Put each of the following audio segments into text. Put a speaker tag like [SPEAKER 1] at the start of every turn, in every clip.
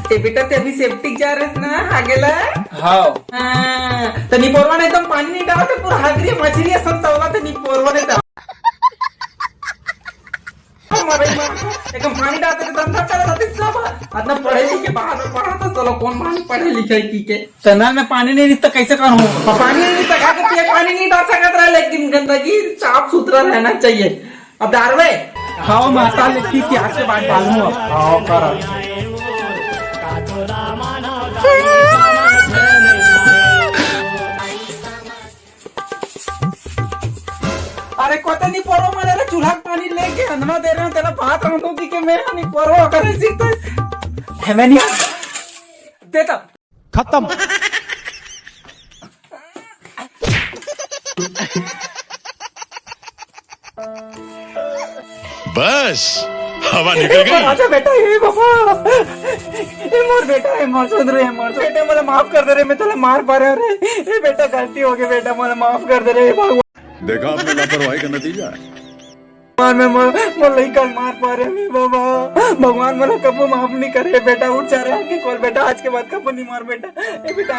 [SPEAKER 1] ते बेटा ते अभी सेफ्टिक जा रहे ना हागेला
[SPEAKER 2] हाव
[SPEAKER 1] तर नी पोरवा नाही तर पाणी नाही टाका ते पूरा हागरी मछली असं तवला तर नी पोरवा नाही तर एकदम पानी डालते तो अंदर चला जाते सब अपना पढ़े लिखे बाहर में पढ़ा तो चलो कौन मान पढ़े लिखे की के
[SPEAKER 2] तना में पानी नहीं तो कैसे करूँ?
[SPEAKER 1] पानी नहीं तक के पानी नहीं डाल सकता रहा लेकिन गंदगी साफ सुथरा रहना चाहिए। अब दारवे
[SPEAKER 2] हाँ माता लिखी कि आज के बाद डालूंगा। हाँ करो
[SPEAKER 1] अरे कोते नहीं परो मारे चूल्हा पानी लेके अंदर दे रहे हो तेरा बात रहा हूँ कि मैं नहीं परो करे सीखता है मैं नहीं देता
[SPEAKER 2] खत्म।
[SPEAKER 3] बस हवा निकल गई।
[SPEAKER 1] अच्छा बेटा ये बाबा ये मोर बेटा है मोर सुन रहे मोर बेटा मुझे माफ कर दे रे मैं तुला मार पा रहा रे ये बेटा गलती हो गई बेटा मुझे माफ कर दे रे भगवान
[SPEAKER 3] देखा आपने लापरवाही का नतीजा।
[SPEAKER 1] मैं मोर कल मार पा रहे मैं बाबा भगवान मुझे कबू माफ नहीं करे बेटा उठ जा रहा है कॉल बेटा आज के बाद कबू नहीं मार बेटा ये बेटा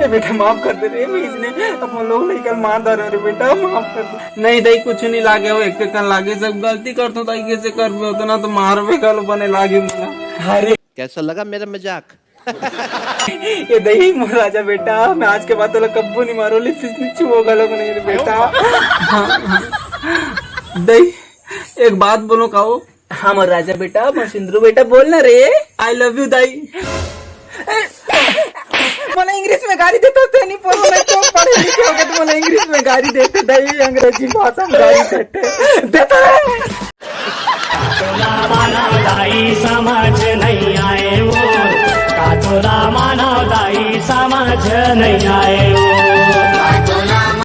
[SPEAKER 1] ये बेटा माफ कर दे रे इसने अब लोग नहीं कल मार दे रहे बेटा माफ कर दे नहीं दई कुछ नहीं लागे हो एक कल लागे सब गलती करतो ताई कैसे कर उतना तो मारवे कल बने लागे मुझे अरे
[SPEAKER 4] कैसा लगा मेरा मजाक?
[SPEAKER 1] ये दही मोर राजा बेटा मैं आज के बाद तो कब्बू नहीं मारो लिपस्टिक होगा लोग नहीं रे बेटा दही एक बात बोलो कहो हाँ मोर राजा बेटा मोर सिंदरू बेटा बोल ना रे आई लव यू दही मला इंग्लिश में गाली देते थे नहीं बोलो मैं तो पढ़े लिखे हो गए तो मला इंग्लिश में गाली देते दही अंग्रेजी भाषा में गाली देते देता है
[SPEAKER 5] समझ नहीं आए वो का तोरा मानवदाई समझ नहीं आए।